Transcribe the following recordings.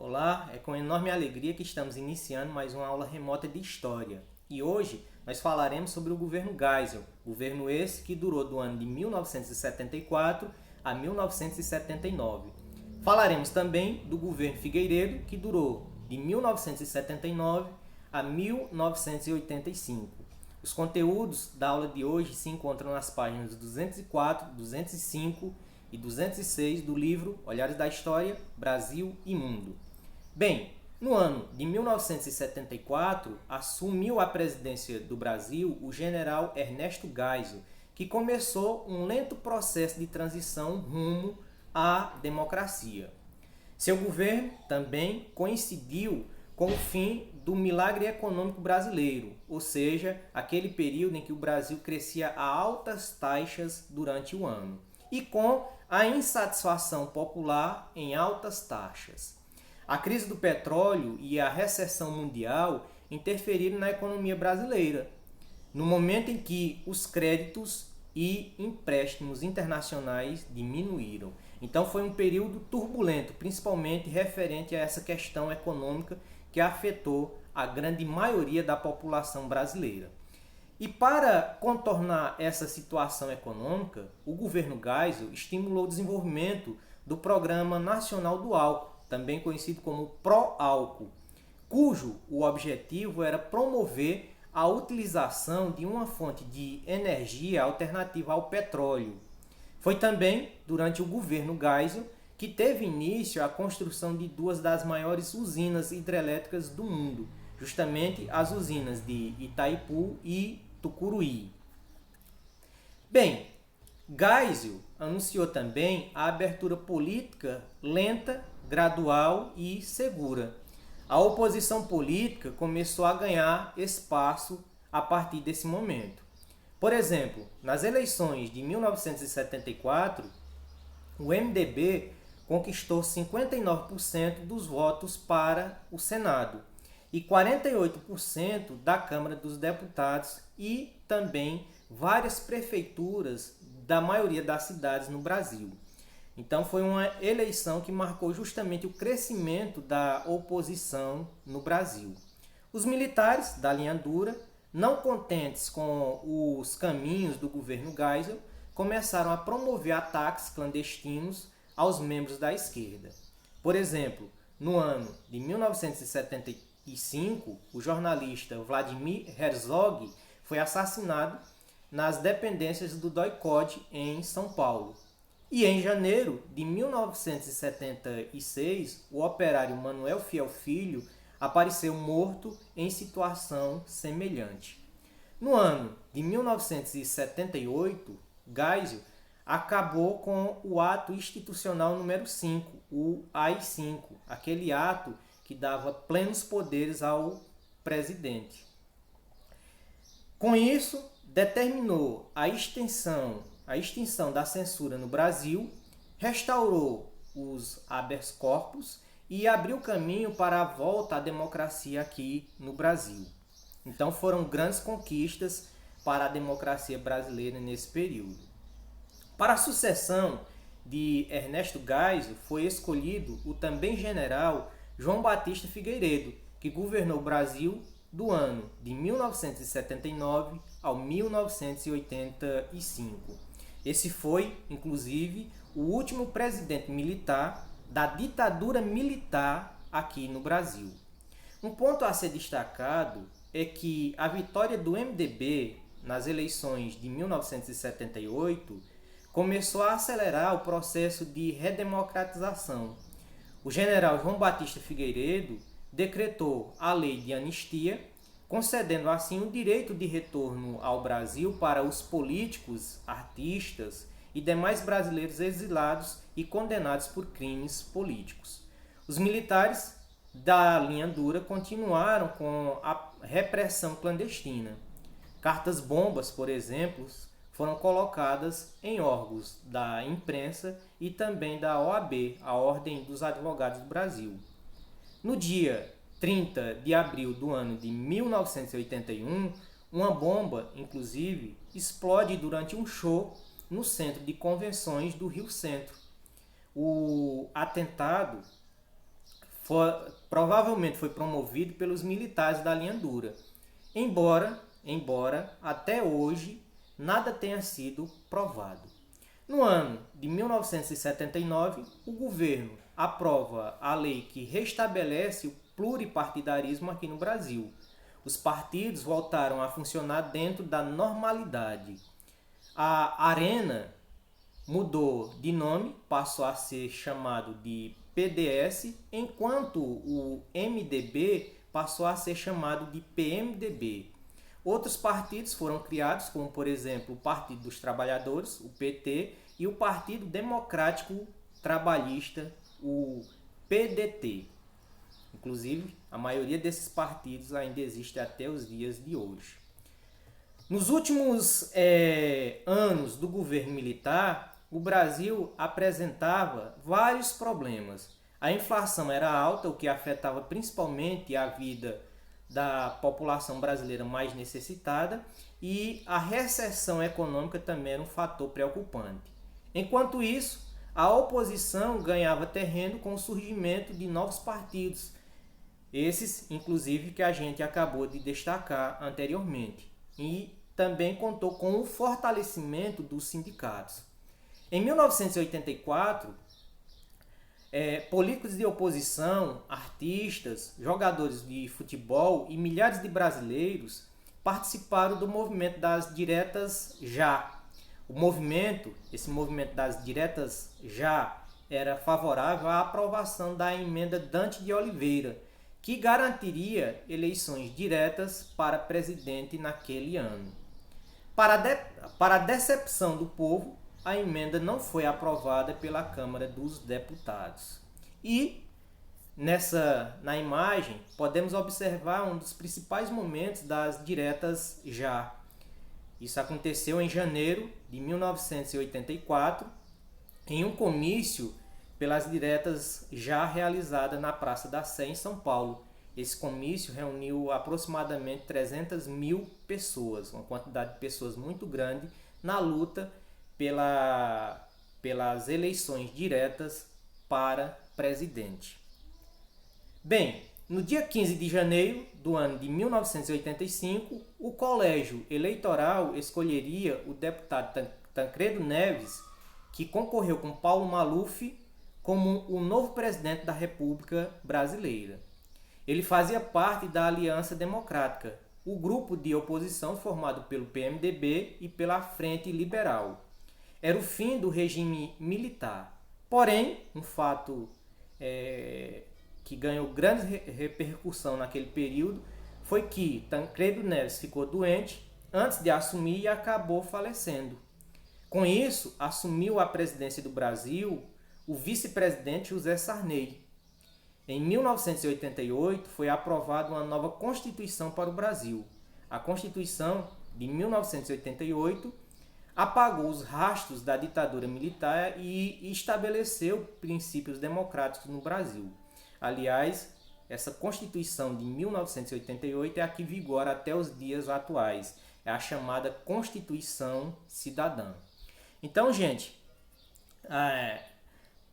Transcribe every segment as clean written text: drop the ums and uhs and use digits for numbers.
Olá, é com enorme alegria que estamos iniciando mais uma aula remota de História. E hoje nós falaremos sobre o governo Geisel, governo esse que durou do ano de 1974 a 1979. Falaremos também do governo Figueiredo, que durou de 1979 a 1985. Os conteúdos da aula de hoje se encontram nas páginas 204, 205 e 206 do livro Olhares da História, Brasil e Mundo. Bem, no ano de 1974, assumiu a presidência do Brasil o general Ernesto Geisel, que começou um lento processo de transição rumo à democracia. Seu governo também coincidiu com o fim do milagre econômico brasileiro, ou seja, aquele período em que o Brasil crescia a altas taxas durante o ano, e com a insatisfação popular em altas taxas. A crise do petróleo e a recessão mundial interferiram na economia brasileira, no momento em que os créditos e empréstimos internacionais diminuíram. Então foi um período turbulento, principalmente referente a essa questão econômica que afetou a grande maioria da população brasileira. E para contornar essa situação econômica, o governo Geisel estimulou o desenvolvimento do Programa Nacional do Álcool, também conhecido como Pró-Álcool, cujo o objetivo era promover a utilização de uma fonte de energia alternativa ao petróleo. Foi também durante o governo Geisel que teve início a construção de duas das maiores usinas hidrelétricas do mundo, justamente as usinas de Itaipu e Tucuruí. Bem, Geisel anunciou também a abertura política lenta, gradual e segura. A oposição política começou a ganhar espaço a partir desse momento. Por exemplo, nas eleições de 1974, o MDB conquistou 59% dos votos para o Senado e 48% da Câmara dos Deputados e também várias prefeituras da maioria das cidades no Brasil. Então foi uma eleição que marcou justamente o crescimento da oposição no Brasil. Os militares da linha dura, não contentes com os caminhos do governo Geisel, começaram a promover ataques clandestinos aos membros da esquerda. Por exemplo, no ano de 1975, o jornalista Vladimir Herzog foi assassinado nas dependências do DOI-CODE em São Paulo. E em janeiro de 1976, o operário Manuel Fiel Filho apareceu morto em situação semelhante. No ano de 1978, Geisel acabou com o ato institucional número 5, o AI-5, aquele ato que dava plenos poderes ao presidente. Com isso, determinou a extinção da censura no Brasil, restaurou os habeas corpus e abriu caminho para a volta à democracia aqui no Brasil. Então foram grandes conquistas para a democracia brasileira nesse período. Para a sucessão de Ernesto Geisel foi escolhido o também general João Batista Figueiredo, que governou o Brasil do ano de 1979 ao 1985. Esse foi, inclusive, o último presidente militar da ditadura militar aqui no Brasil. Um ponto a ser destacado é que a vitória do MDB nas eleições de 1978 começou a acelerar o processo de redemocratização. O general João Batista Figueiredo decretou a lei de anistia, concedendo assim o direito de retorno ao Brasil para os políticos, artistas e demais brasileiros exilados e condenados por crimes políticos. Os militares da linha dura continuaram com a repressão clandestina. Cartas-bombas, por exemplo, foram colocadas em órgãos da imprensa e também da OAB, a Ordem dos Advogados do Brasil. No dia 30 de abril do ano de 1981, uma bomba, inclusive, explode durante um show no Centro de Convenções do Rio Centro. O atentado provavelmente foi promovido pelos militares da linha dura, embora até hoje nada tenha sido provado. No ano de 1979, o governo aprova a lei que restabelece o pluripartidarismo aqui no Brasil. Os partidos voltaram a funcionar dentro da normalidade. A Arena mudou de nome, passou a ser chamado de PDS, enquanto o MDB passou a ser chamado de PMDB. Outros partidos foram criados, como por exemplo o Partido dos Trabalhadores, o PT, e o Partido Democrático Trabalhista, o PDT. Inclusive, a maioria desses partidos ainda existe até os dias de hoje. Nos últimos anos do governo militar, o Brasil apresentava vários problemas. A inflação era alta, o que afetava principalmente a vida da população brasileira mais necessitada, e a recessão econômica também era um fator preocupante. Enquanto isso, a oposição ganhava terreno com o surgimento de novos partidos, esses, inclusive, que a gente acabou de destacar anteriormente, e também contou com o fortalecimento dos sindicatos. Em 1984, políticos de oposição, artistas, jogadores de futebol e milhares de brasileiros participaram do movimento das diretas já. Esse movimento das diretas já era favorável à aprovação da emenda Dante de Oliveira, que garantiria eleições diretas para presidente naquele ano. Para a decepção do povo, a emenda não foi aprovada pela Câmara dos Deputados. E na imagem podemos observar um dos principais momentos das diretas já. Isso aconteceu em janeiro de 1984, em um comício pelas diretas já realizada na Praça da Sé, em São Paulo. Esse comício reuniu aproximadamente 300 mil pessoas, uma quantidade de pessoas muito grande, na luta pelas eleições diretas para presidente. Bem, no dia 15 de janeiro do ano de 1985, o colégio eleitoral escolheria o deputado Tancredo Neves, que concorreu com Paulo Maluf, como o novo presidente da República Brasileira. Ele fazia parte da Aliança Democrática, o grupo de oposição formado pelo PMDB e pela Frente Liberal. Era o fim do regime militar. Porém, um fato que ganhou grande repercussão naquele período foi que Tancredo Neves ficou doente antes de assumir e acabou falecendo. Com isso, assumiu a presidência do Brasil o vice-presidente José Sarney. Em 1988, foi aprovada uma nova Constituição para o Brasil. A Constituição de 1988 apagou os rastros da ditadura militar e estabeleceu princípios democráticos no Brasil. Aliás, essa Constituição de 1988 é a que vigora até os dias atuais. É a chamada Constituição Cidadã. Então, gente,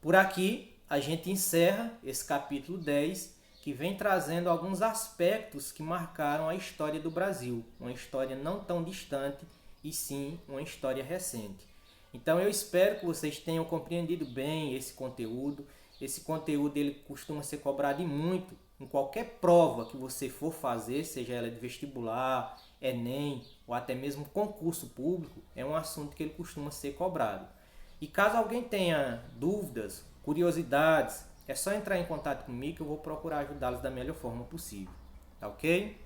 por aqui a gente encerra esse capítulo 10, que vem trazendo alguns aspectos que marcaram a história do Brasil. Uma história não tão distante, e sim uma história recente. Então eu espero que vocês tenham compreendido bem esse conteúdo. Esse conteúdo ele costuma ser cobrado muito em qualquer prova que você for fazer, seja ela de vestibular, Enem ou até mesmo concurso público, é um assunto que ele costuma ser cobrado. E caso alguém tenha dúvidas, curiosidades, é só entrar em contato comigo que eu vou procurar ajudá-los da melhor forma possível. Tá ok?